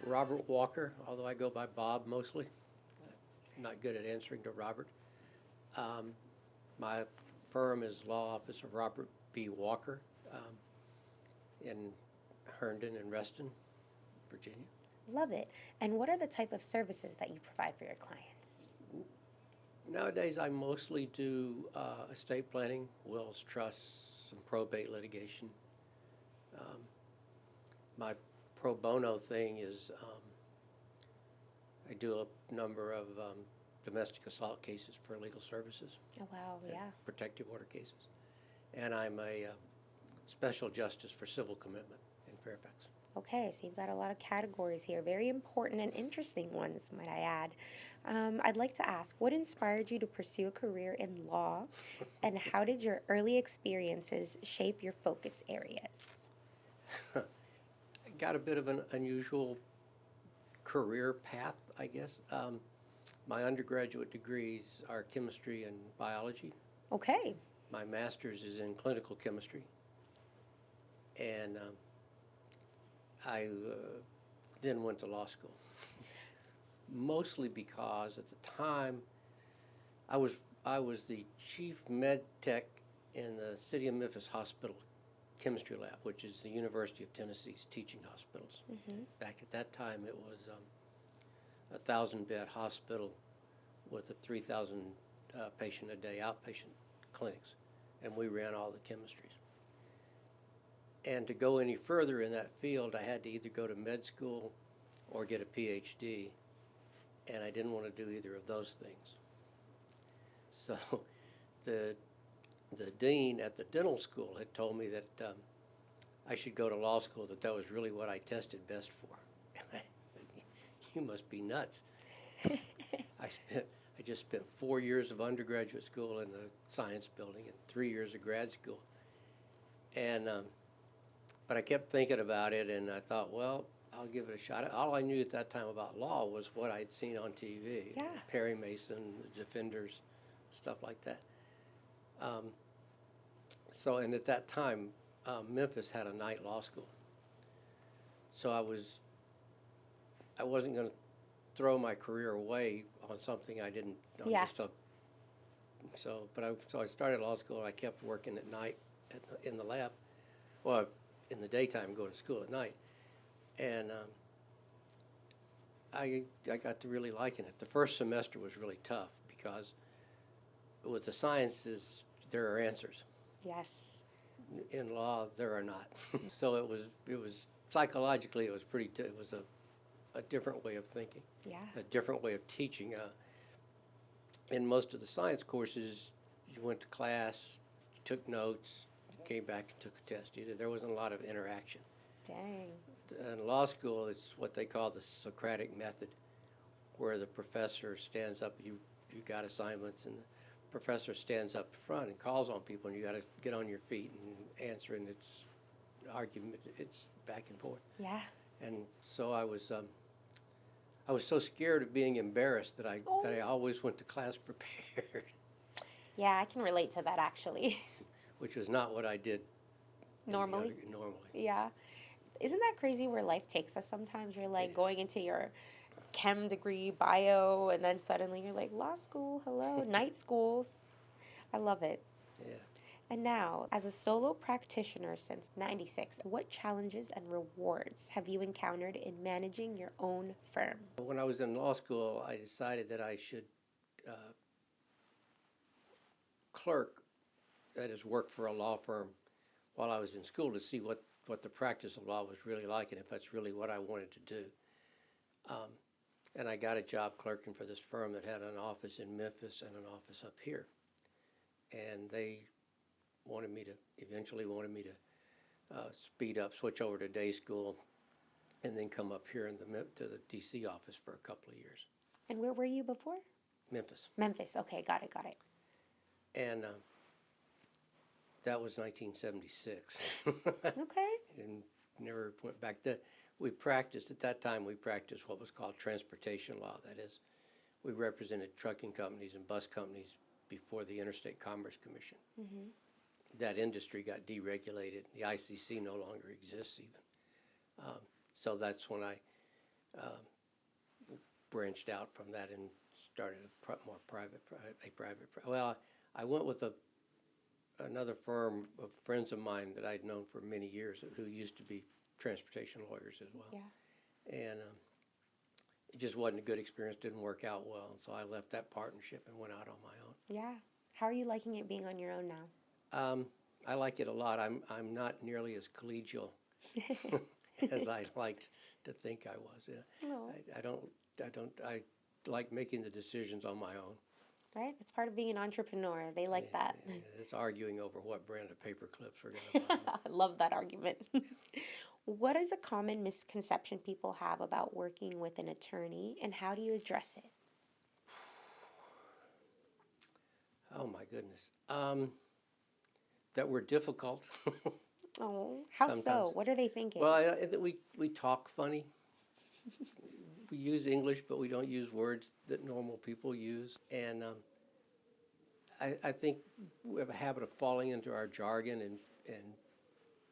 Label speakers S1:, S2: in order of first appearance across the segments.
S1: Robert Walker, although I go by Bob mostly. I'm not good at answering to Robert. My firm is Law Office of Robert B. Walker in Herndon and Reston, Virginia.
S2: Love it. And what are the type of services that you provide for your clients?
S1: Nowadays, I mostly do estate planning, wills, trusts, some probate litigation. My pro bono thing is I do a number of domestic assault cases for legal services.
S2: Oh, wow, yeah.
S1: Protective order cases. And I'm a special justice for civil commitment in Fairfax.
S2: Okay, so you've got a lot of categories here, very important and interesting ones, might I add. I'd like to ask, what inspired you to pursue a career in law, and how did your early experiences shape your focus areas?
S1: I got a bit of an unusual career path, I guess. My undergraduate degrees are chemistry and biology.
S2: Okay.
S1: My master's is in clinical chemistry. And I then went to law school, mostly because at the time I was the chief med tech in the City of Memphis Hospital Chemistry Lab, which is the University of Tennessee's teaching hospitals.
S2: Mm-hmm.
S1: Back at that time, it was a 1,000-bed hospital with a 3,000 patient a day outpatient clinics, and we ran all the chemistries. And to go any further in that field, I had to either go to med school or get a PhD, and I didn't want to do either of those things. So the dean at the dental school had told me that I should go to law school, that was really what I tested best for. You must be nuts. I just spent 4 years of undergraduate school in the science building and 3 years of grad school. And but I kept thinking about it, and I thought, well, I'll give it a shot. All I knew at that time about law was what I'd seen on TV.
S2: Yeah.
S1: Perry Mason, the Defenders, stuff like that. And at that time, Memphis had a night law school. So I wasn't going to throw my career away on something I didn't know.
S2: Yeah.
S1: So I started law school, and I kept working at night in the lab. Well, in the daytime, going to school at night. And I got to really liking it. The first semester was really tough because with the sciences, there are answers.
S2: Yes.
S1: In law, there are not. So it was psychologically, it was a different way of thinking.
S2: Yeah.
S1: A different way of teaching. In most of the science courses, you went to class, you took notes, came back and took a test. There wasn't a lot of interaction.
S2: Dang.
S1: In law school, it's what they call the Socratic method, where the professor stands up, you got assignments, and the professor stands up front and calls on people, and you got to get on your feet and answer, and it's argument, it's back and forth.
S2: Yeah.
S1: And so I was so scared of being embarrassed that I always went to class prepared.
S2: Yeah, I can relate to that actually.
S1: Which was not what I did
S2: Normally. Yeah. Isn't that crazy where life takes us sometimes? You're like going into your chem degree, bio, and then suddenly you're like, law school, hello, night school. I love it.
S1: Yeah.
S2: And now, as a solo practitioner since '96, what challenges and rewards have you encountered in managing your own firm?
S1: When I was in law school, I decided that I should clerk, that is, work for a law firm while I was in school to see what the practice of law was really like and if that's really what I wanted to do. And I got a job clerking for this firm that had an office in Memphis and an office up here. And they eventually wanted me to speed up, switch over to day school, and then come up here to the D.C. office for a couple of years.
S2: And where were you before?
S1: Memphis.
S2: Memphis, okay, got it.
S1: And that was 1976.
S2: Okay.
S1: And never went back. At that time, we practiced what was called transportation law. That is, we represented trucking companies and bus companies before the Interstate Commerce Commission.
S2: Mm-hmm.
S1: That industry got deregulated. The ICC no longer exists even. So that's when branched out from that and started well, I went with another firm of friends of mine that I'd known for many years who used to be transportation lawyers as well.
S2: Yeah.
S1: And it just wasn't a good experience, didn't work out well. And so I left that partnership and went out on my own.
S2: Yeah. How are you liking it being on your own now?
S1: I like it a lot. I'm not nearly as collegial as I liked to think I was.
S2: Oh.
S1: I like making the decisions on my own.
S2: Right? It's part of being an entrepreneur. They like that.
S1: It's arguing over what brand of paper clips we're going to buy.
S2: I love that argument. What is a common misconception people have about working with an attorney, and how do you address it?
S1: Oh my goodness. That we're difficult.
S2: Oh, how so?
S1: Sometimes.
S2: What are they thinking?
S1: Well, I think we talk funny. We use English, but we don't use words that normal people use. And I think we have a habit of falling into our jargon and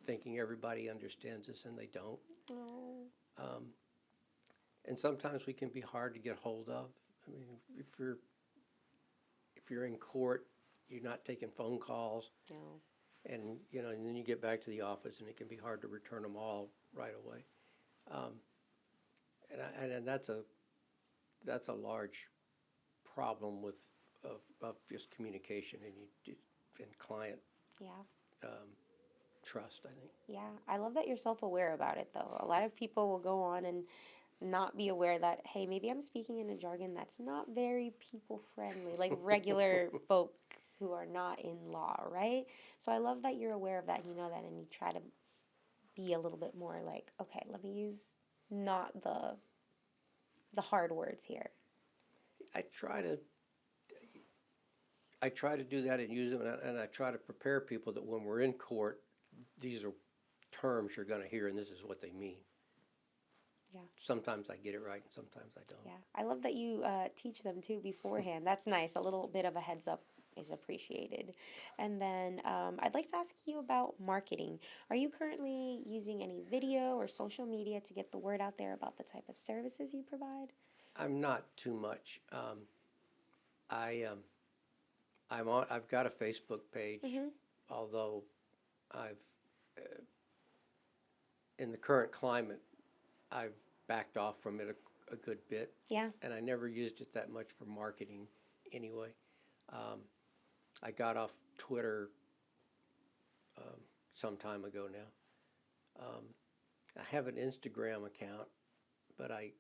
S1: thinking everybody understands us, and they don't.
S2: Oh.
S1: And sometimes we can be hard to get hold of. I mean, if you're in court, you're not taking phone calls.
S2: No.
S1: And and then you get back to the office, and it can be hard to return them all right away. And that's a large problem of just communication and client
S2: Yeah.
S1: trust, I think.
S2: Yeah. I love that you're self-aware about it, though. A lot of people will go on and not be aware that, hey, maybe I'm speaking in a jargon that's not very people-friendly, like regular folks who are not in law, right? So I love that you're aware of that and you know that, and you try to be a little bit more like, okay, let me use not the hard words here.
S1: I try to do that and use them, and I try to prepare people that when we're in court, these are terms you're going to hear, and this is what they mean.
S2: Yeah.
S1: Sometimes I get it right, and sometimes I don't.
S2: Yeah. I love that you teach them too beforehand. That's nice. A little bit of a heads up is appreciated. And then I'd like to ask you about marketing. Are you currently using any video or social media to get the word out there about the type of services you provide?
S1: I'm not too much. I've got a Facebook page, although in the current climate, I've backed off from it a good bit.
S2: Yeah.
S1: And I never used it that much for marketing anyway. I got off Twitter some time ago now. I have an Instagram account, but I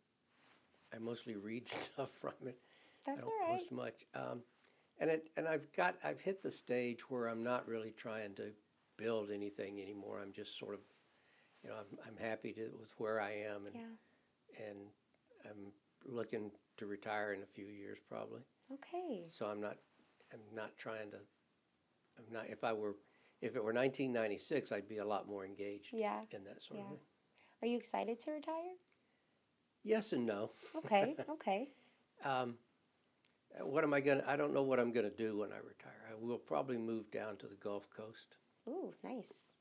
S1: mostly read stuff from it.
S2: That's
S1: I don't
S2: all right.
S1: post much. And I've hit the stage where I'm not really trying to build anything anymore. I'm just sort of, I'm happy with where I am, and I'm looking to retire in a few years probably.
S2: Okay.
S1: So I'm not trying to. If it were 1996, I'd be a lot more engaged.
S2: Yeah.
S1: In that sort of thing.
S2: Are you excited to retire?
S1: Yes and no.
S2: Okay. Okay.
S1: What am I gonna? I don't know what I'm gonna do when I retire. I will probably move down to the Gulf Coast.
S2: Ooh, nice.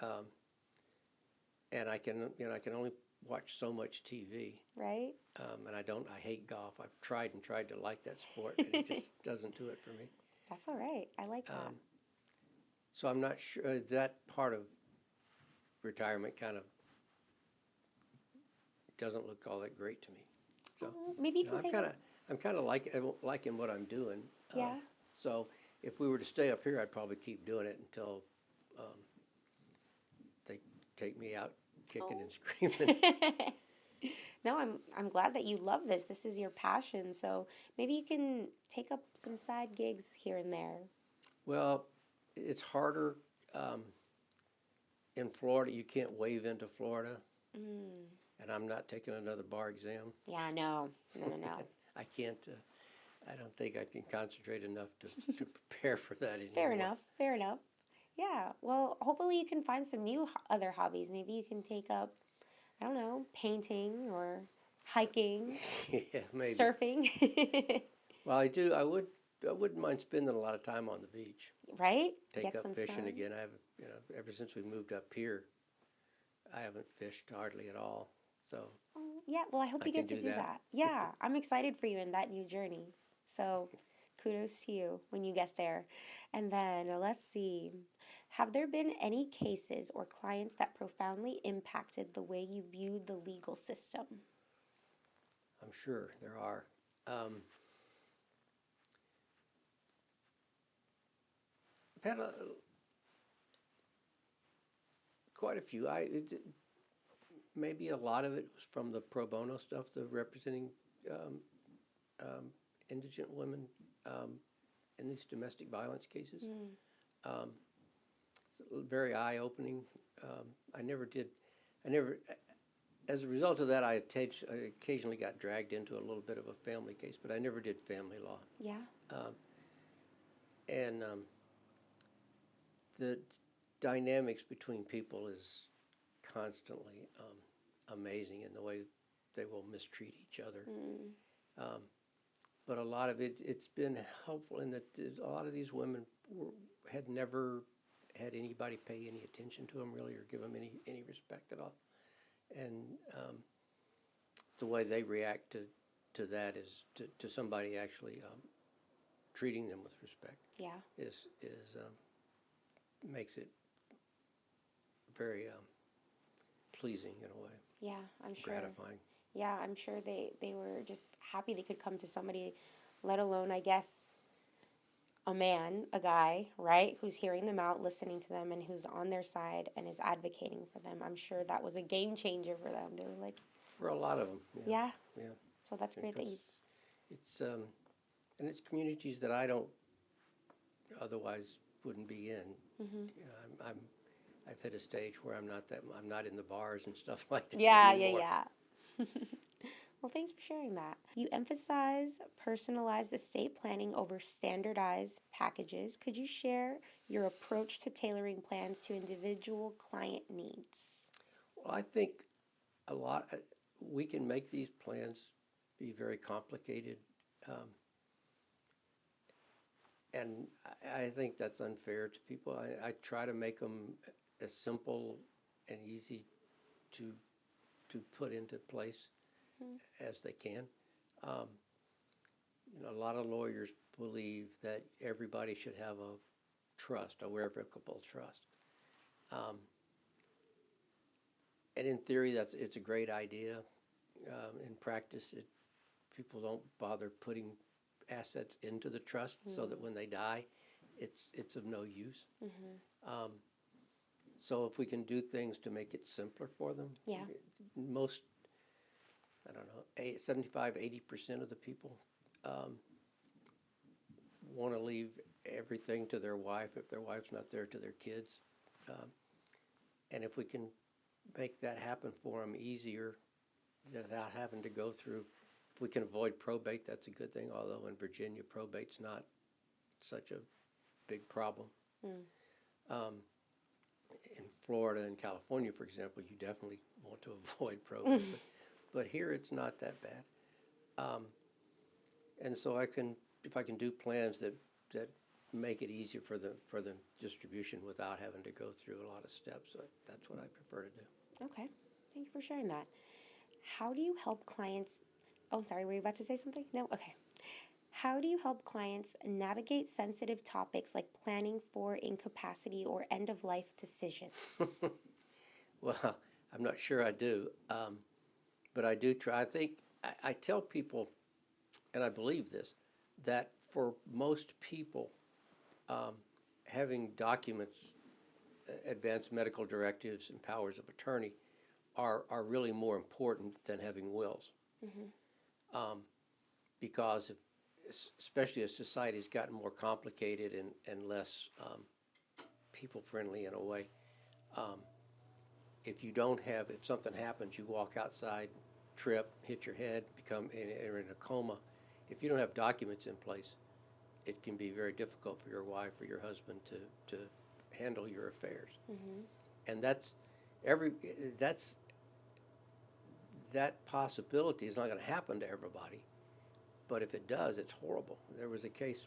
S1: And I can only watch so much TV.
S2: Right.
S1: And I hate golf. I've tried to like that sport, and it just doesn't do it for me.
S2: That's all right. I like that.
S1: So I'm not sure that part of retirement kind of doesn't look all that great to me. So
S2: Maybe you can take
S1: I'm kind of liking what I'm doing.
S2: Yeah.
S1: So if we were to stay up here, I'd probably keep doing it until they take me out kicking and screaming.
S2: No, I'm glad that you love this. This is your passion. So maybe you can take up some side gigs here and there.
S1: Well, it's harder in Florida. You can't waive into Florida, and I'm not taking another bar exam.
S2: Yeah, no.
S1: I can't. I don't think I can concentrate enough to prepare for that anymore.
S2: Fair enough. Yeah. Well, hopefully you can find some new other hobbies. Maybe you can take up, I don't know, painting or hiking,
S1: Yeah, maybe.
S2: surfing.
S1: Well, I wouldn't mind spending a lot of time on the beach.
S2: Right?
S1: Take
S2: Get
S1: up
S2: some
S1: fishing
S2: sun.
S1: again. I haven't, ever since we moved up here, I haven't fished hardly at all. So
S2: Oh, yeah, well, I hope
S1: I
S2: you
S1: can
S2: get to
S1: do
S2: do
S1: that.
S2: that. Yeah, I'm excited for you in that new journey. So kudos to you when you get there. And then let's see. Have there been any cases or clients that profoundly impacted the way you viewed the legal system?
S1: I'm sure there are. Um, I've had quite a few. Maybe a lot of it was from the pro bono stuff, the representing um, um, indigent women in these domestic violence cases.
S2: Mm.
S1: Um, it's very eye-opening. I never did. I never. As a result of that, I occasionally got dragged into a little bit of a family case, but I never did family law.
S2: Yeah.
S1: Um, and the dynamics between people is constantly amazing in the way they will mistreat each other.
S2: Mm.
S1: Um, but a lot of it's been helpful in that a lot of these women had never had anybody pay any attention to them really or give them any respect at all. And the way they react to that is to somebody actually treating them with respect
S2: Yeah.
S1: is makes it very pleasing in a way,
S2: Yeah, I'm sure.
S1: gratifying.
S2: Yeah, I'm sure they were just happy they could come to somebody, let alone, I guess, a man, a guy, right, who's hearing them out, listening to them, and who's on their side and is advocating for them. I'm sure that was a game changer for them. They were like,
S1: For a lot of them,
S2: yeah.
S1: yeah.
S2: So that's great that you.
S1: It's and it's communities that I don't otherwise wouldn't be in.
S2: Hmm.
S1: You know, I've hit a stage where I'm not in the bars and stuff like that
S2: Yeah,
S1: anymore.
S2: yeah. Well, thanks for sharing that. You emphasize personalized estate planning over standardized packages. Could you share your approach to tailoring plans to individual client needs?
S1: Well, I think a lot we can make these plans be very complicated, um, and I think that's unfair to people. I try to make them as simple and easy to put into place as they can. Um, a lot of lawyers believe that everybody should have a trust, a irrevocable trust. Um, and in theory, it's a great idea. In practice, people don't bother putting assets into the trust so that when they die, it's of no use.
S2: Mm-hmm.
S1: Um, so if we can do things to make it simpler for them,
S2: Yeah.
S1: most, I don't know, 75, 80% of the people want to leave everything to their wife if their wife's not there, to their kids. Um, and if we can make that happen for them easier without having to go through, if we can avoid probate, that's a good thing, although in Virginia, probate's not such a big problem.
S2: Mm.
S1: Um, in Florida and California, for example, you definitely want to avoid probate, but here it's not that bad. And so if I can do plans that make it easier for the distribution without having to go through a lot of steps, that's what I prefer to do.
S2: Okay. Thank you for sharing that. How do you help clients? Oh, I'm sorry. Were you about to say something? No? Okay. How do you help clients navigate sensitive topics like planning for incapacity or end of life decisions?
S1: Well, I'm not sure I do, but I do try. I think I tell people, and I believe this, that for most people, having documents, advanced medical directives, and powers of attorney are really more important than having wills.
S2: Mm-hmm.
S1: Because especially as society's gotten more complicated and less people friendly in a way, if something happens, you walk outside, trip, hit your head, are in a coma. If you don't have documents in place, it can be very difficult for your wife or your husband to handle your affairs.
S2: Mm-hmm.
S1: And that possibility is not going to happen to everybody, but if it does, it's horrible. There was a case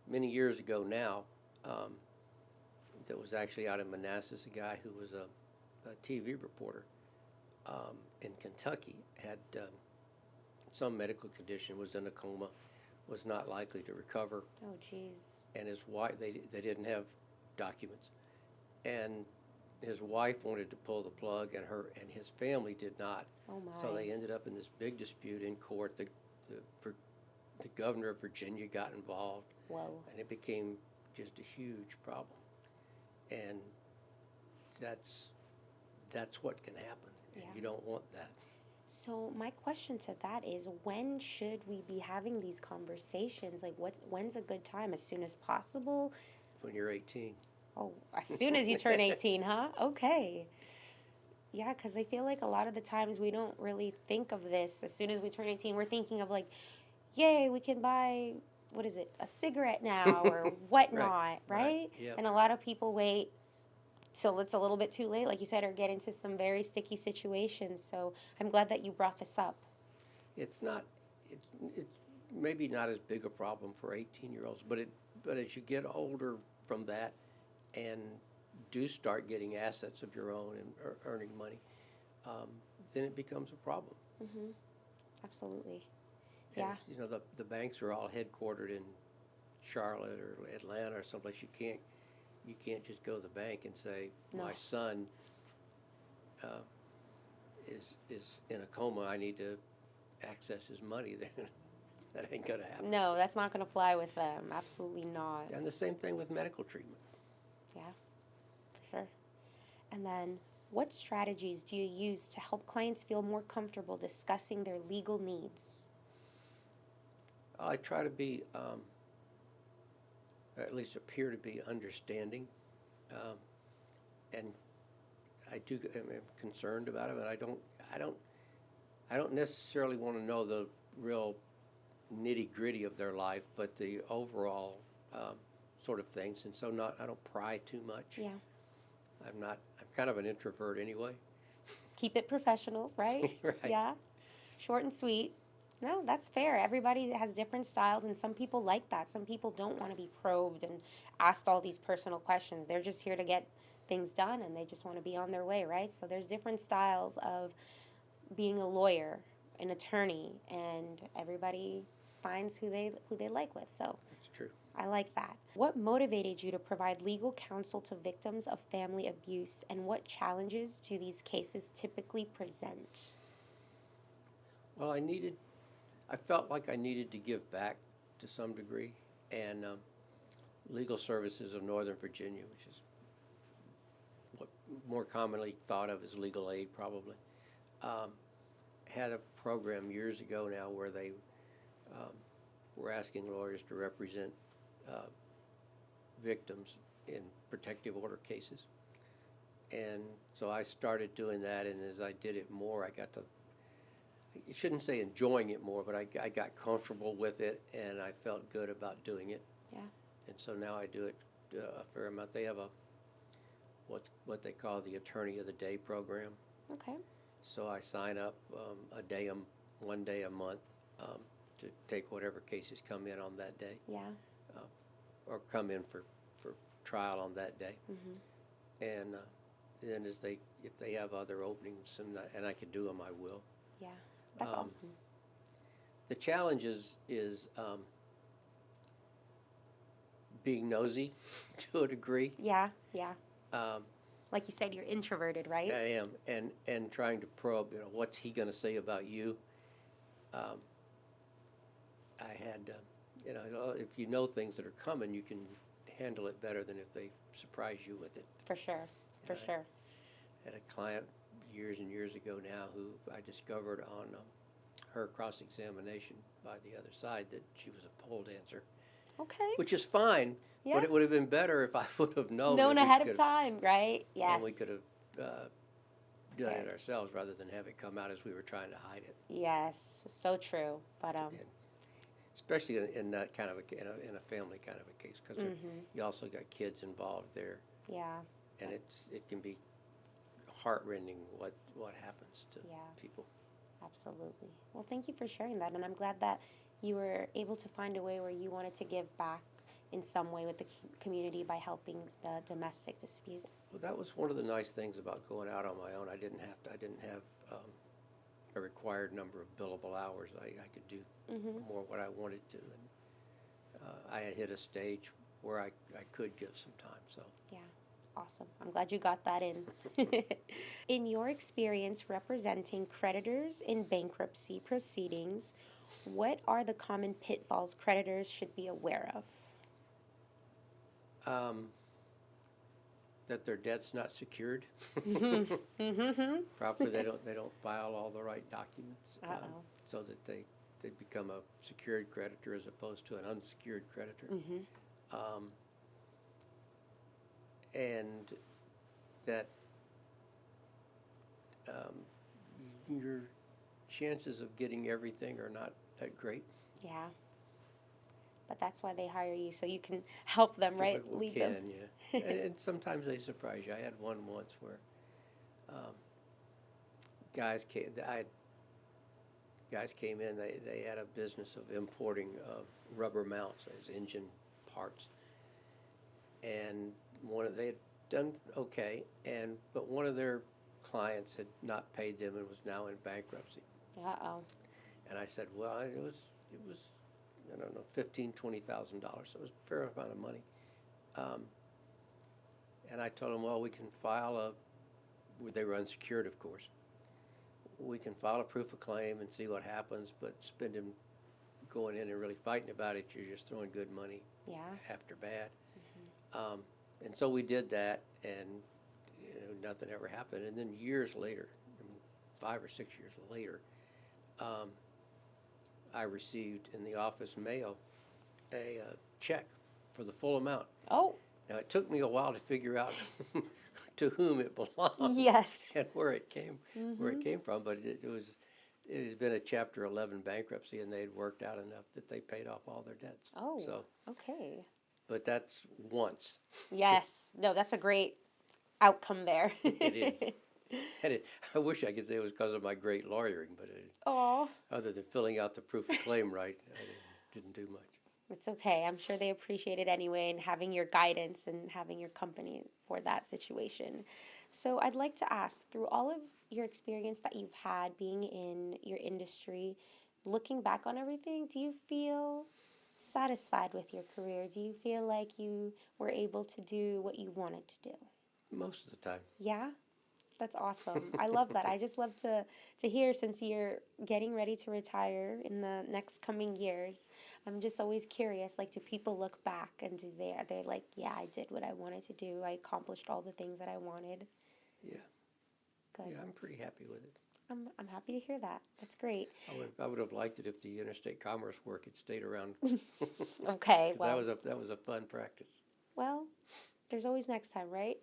S1: many years ago now that was actually out in Manassas, a guy who was a TV reporter in Kentucky had some medical condition, was in a coma, was not likely to recover,
S2: Oh, geez.
S1: and his wife, they didn't have documents, and his wife wanted to pull the plug, and his family did not.
S2: Oh, my.
S1: So they ended up in this big dispute in court. The governor of Virginia got involved,
S2: Whoa.
S1: and it became just a huge problem. And that's what can happen, and
S2: Yeah.
S1: you don't want that.
S2: So my question to that is, when should we be having these conversations? Like, when's a good time? As soon as possible?
S1: When you're 18.
S2: Oh, as soon as you turn 18, huh? Okay. Yeah, because I feel like a lot of the times we don't really think of this. As soon as we turn 18, we're thinking of like, yay, we can buy, what is it, a cigarette now or whatnot, right?
S1: Yep.
S2: And a lot of people wait till it's a little bit too late, like you said, or get into some very sticky situations. So I'm glad that you brought this up.
S1: It's maybe not as big a problem for 18-year-olds, but as you get older from that and do start getting assets of your own and earning money, then it becomes a problem.
S2: Mm-hmm. Absolutely.
S1: And
S2: Yeah.
S1: you know, the banks are all headquartered in Charlotte or Atlanta or someplace. You can't just go to the bank and say,
S2: No.
S1: my son is in a coma, I need to access his money. That ain't gonna happen.
S2: No, that's not going to fly with them. Absolutely not.
S1: And the same thing with medical treatment.
S2: Yeah, for sure. And then, what strategies do you use to help clients feel more comfortable discussing their legal needs?
S1: I try to be, or at least appear to be understanding, and I am concerned about it. But I don't necessarily want to know the real nitty gritty of their life, but the overall sort of things. And so I don't pry too much.
S2: Yeah.
S1: I'm kind of an introvert anyway.
S2: Keep it professional, right?
S1: Right.
S2: Yeah. Short and sweet. No, that's fair. Everybody has different styles, and some people like that. Some people don't want to be probed and asked all these personal questions. They're just here to get things done, and they just want to be on their way, right? So there's different styles of being a lawyer, an attorney, and everybody finds who they like with. So
S1: That's true.
S2: I like that. What motivated you to provide legal counsel to victims of family abuse, and what challenges do these cases typically present?
S1: Well, I felt like I needed to give back to some degree, and Legal Services of Northern Virginia, which is what more commonly thought of as legal aid probably, had a program years ago now where they were asking lawyers to represent victims in protective order cases. And so I started doing that, and as I did it more, I got to, I shouldn't say enjoying it more, but I got comfortable with it, and I felt good about doing it.
S2: Yeah.
S1: And so now I do it a fair amount. They have what they call the Attorney of the Day program.
S2: Okay.
S1: So I sign up one day a month to take whatever cases come in on that day,
S2: Yeah.
S1: or come in for trial on that day.
S2: Mm-hmm.
S1: And then if they have other openings and I can do them, I will.
S2: Yeah. That's awesome.
S1: The challenge is being nosy to a degree.
S2: Yeah. Yeah.
S1: Um,
S2: Like you said, you're introverted, right?
S1: I am, and trying to probe, what's he going to say about you? I had, if you know things that are coming, you can handle it better than if they surprise you with it.
S2: For sure. For
S1: I
S2: sure.
S1: had a client years and years ago now who I discovered on her cross-examination by the other side that she was a pole dancer,
S2: Okay.
S1: which is fine,
S2: Yeah.
S1: but it would have been better if I would have known.
S2: Known
S1: and we
S2: ahead of
S1: could've-
S2: time, right? Yes.
S1: And we could have done
S2: Okay.
S1: it ourselves rather than have it come out as we were trying to hide it.
S2: Yes. So true. But
S1: And especially in that kind of in a family kind of a case, because
S2: Mhm.
S1: you also got kids involved there,
S2: yeah.
S1: and it can be heartrending what happens to
S2: Yeah.
S1: people.
S2: Absolutely. Well, thank you for sharing that, and I'm glad that you were able to find a way where you wanted to give back in some way with the community by helping the domestic disputes.
S1: Well, that was one of the nice things about going out on my own. I didn't have a required number of billable hours. I could do more what I wanted to, and I had hit a stage where I could give some time. So
S2: Yeah, awesome. I'm glad you got that in. In your experience representing creditors in bankruptcy proceedings, what are the common pitfalls creditors should be aware of?
S1: That their debt's not secured.
S2: Mm-hmm.
S1: Probably they don't file all the right documents,
S2: Uh-oh.
S1: so that they become a secured creditor as opposed to an unsecured creditor. And that your chances of getting everything are not that great.
S2: Yeah. But that's why they hire you, so you can help them, right?
S1: Well,
S2: Lead them.
S1: yeah. And sometimes they surprise you. I had one once where guys came in. They had a business of importing rubber mounts as engine parts, and they had done okay, but one of their clients had not paid them and was now in bankruptcy.
S2: Uh-oh.
S1: And I said, well, it was I don't know, $15,000, $20,000. So it was a fair amount of money. And I told them, well, we can file they were unsecured, of course. We can file a proof of claim and see what happens, but spending, going in and really fighting about it, you're just throwing good money after bad. And so we did that, and nothing ever happened. And then years later, 5 or 6 years later, I received in the office mail a check for the full amount.
S2: Oh.
S1: Now, it took me a while to figure out to whom it belonged.
S2: Yes.
S1: And where it came from, but it had been a Chapter 11 bankruptcy, and they had worked out enough that they paid off all their debts.
S2: Oh,
S1: so,
S2: okay.
S1: But that's once.
S2: Yes. No, that's a great outcome there.
S1: It is. And I wish I could say it was because of my great lawyering, but other than filling out the proof of claim right, I didn't do much.
S2: It's okay. I'm sure they appreciate it anyway, and having your guidance and having your company for that situation. So I'd like to ask, through all of your experience that you've had being in your industry, looking back on everything, do you feel satisfied with your career? Do you feel like you were able to do what you wanted to do?
S1: Most of the time.
S2: Yeah? That's awesome. I love that. I just love to hear, since you're getting ready to retire in the next coming years. I'm just always curious, like, do people look back and are they like, yeah, I did what I wanted to do. I accomplished all the things that I wanted.
S1: Yeah.
S2: Good.
S1: Yeah, I'm pretty happy with it.
S2: I'm happy to hear that. That's great.
S1: I would have liked it if the interstate commerce work had stayed around.
S2: Okay, well.
S1: That was a fun practice.
S2: Well, there's always next time, right?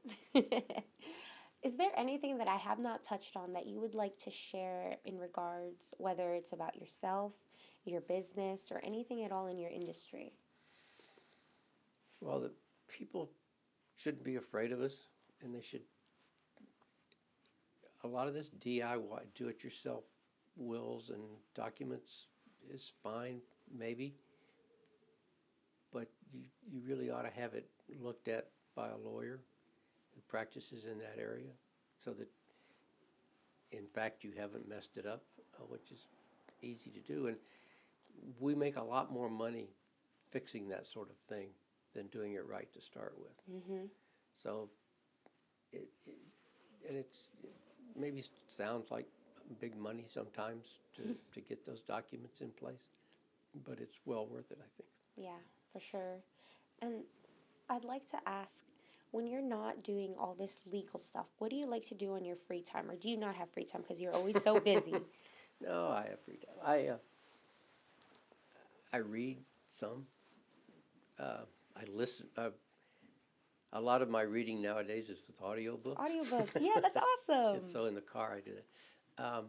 S2: Is there anything that I have not touched on that you would like to share in regards, whether it's about yourself, your business, or anything at all in your industry?
S1: Well, the people shouldn't be afraid of us, and a lot of this DIY, do-it-yourself wills and documents is fine, maybe, but you really ought to have it looked at by a lawyer who practices in that area, so that, in fact, you haven't messed it up, which is easy to do. And we make a lot more money fixing that sort of thing than doing it right to start with.
S2: Mm-hmm.
S1: So, it maybe sounds like big money sometimes to get those documents in place, but it's well worth it, I think.
S2: Yeah, for sure. And I'd like to ask, when you're not doing all this legal stuff, what do you like to do on your free time? Or do you not have free time because you're always so busy?
S1: No, I have free time. I read some. I listen. A lot of my reading nowadays is with audiobooks.
S2: Audiobooks, yeah, that's awesome.
S1: And so in the car I do that.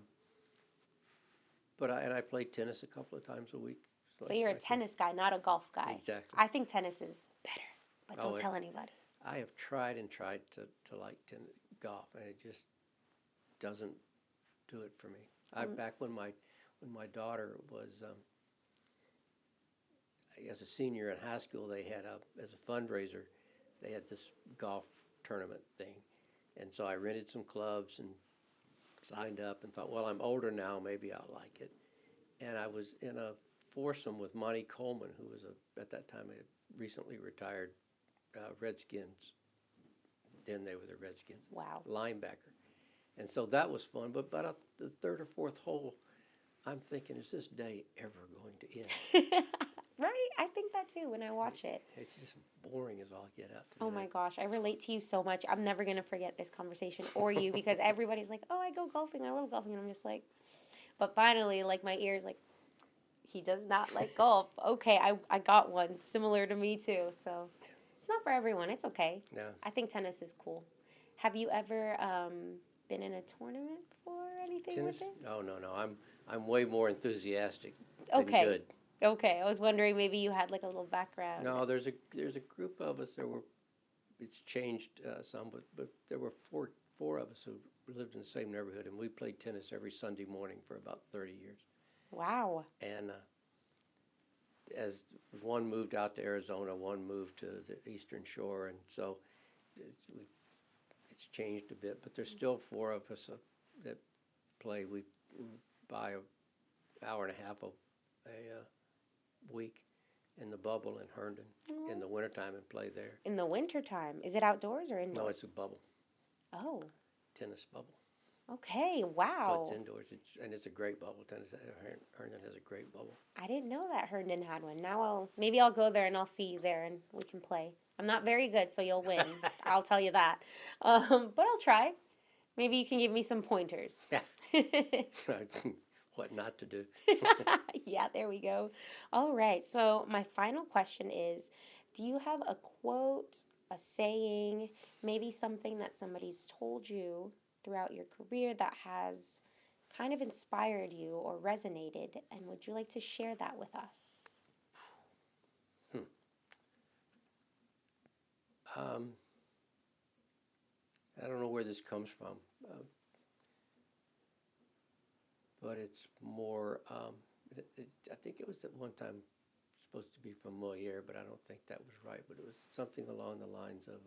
S1: But I play tennis a couple of times a week.
S2: So you're a tennis guy, not a golf guy.
S1: Exactly.
S2: I think tennis is better, but don't tell anybody.
S1: I have tried to like golf, and it just doesn't do it for me. Back when my daughter was as a senior in high school, they had as a fundraiser, they had this golf tournament thing, and so I rented some clubs and signed up and thought, well, I'm older now, maybe I'll like it. And I was in a foursome with Monty Coleman, who was at that time a recently retired Redskins. Then they were the Redskins.
S2: Wow.
S1: Linebacker. And so that was fun. But about the third or fourth hole, I'm thinking, is this day ever going to end?
S2: Right? I think that too when I watch it.
S1: It's just boring as all get out to me.
S2: Oh my gosh, I relate to you so much. I'm never going to forget this conversation or you because everybody's like, oh, I go golfing. I love golfing. And I'm just like, but finally, like my ears, like, he does not like golf. Okay, I got one similar to me too. So it's not for everyone. It's okay.
S1: No.
S2: I think tennis is cool. Have you ever been in a tournament before or anything
S1: Tennis?
S2: with it?
S1: No. I'm way more enthusiastic than
S2: Okay.
S1: good.
S2: Okay, I was wondering maybe you had like a little background.
S1: No, there's a group of us. It's changed some, but there were four of us who lived in the same neighborhood, and we played tennis every Sunday morning for about 30 years.
S2: Wow.
S1: And as one moved out to Arizona, one moved to the Eastern Shore, and so it's changed a bit. But there's still four of us that play. We buy an hour and a half a week in the bubble in Herndon in the wintertime and play there.
S2: In the wintertime. Is it outdoors or indoors?
S1: No, it's a bubble,
S2: Oh,
S1: tennis bubble.
S2: okay.
S1: So
S2: Wow.
S1: it's indoors, it's a great bubble. Herndon has a great bubble.
S2: I didn't know that Herndon had one. Now maybe I'll go there and I'll see you there and we can play. I'm not very good, so you'll win. I'll tell you that. But I'll try. Maybe you can give me some pointers.
S1: What not to do.
S2: Yeah, there we go. All right. So my final question is, do you have a quote, a saying, maybe something that somebody's told you throughout your career that has kind of inspired you or resonated, and would you like to share that with us?
S1: I don't know where this comes from, but it's more, I think it was at one time supposed to be from Moliere, but I don't think that was right. But it was something along the lines of,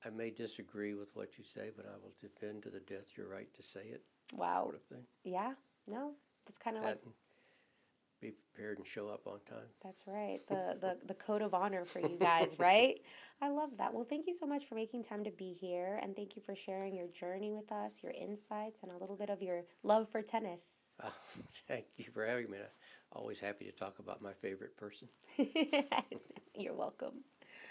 S1: I may disagree with what you say, but I will defend to the death your right to say it,
S2: Wow.
S1: sort of thing.
S2: Yeah. No, that's kind of like,
S1: That and be prepared and show up on time.
S2: that's right. The code of honor for you guys, right? I love that. Well, thank you so much for making time to be here, and thank you for sharing your journey with us, your insights, and a little bit of your love for tennis.
S1: Thank you for having me. I'm always happy to talk about my favorite person.
S2: You're welcome.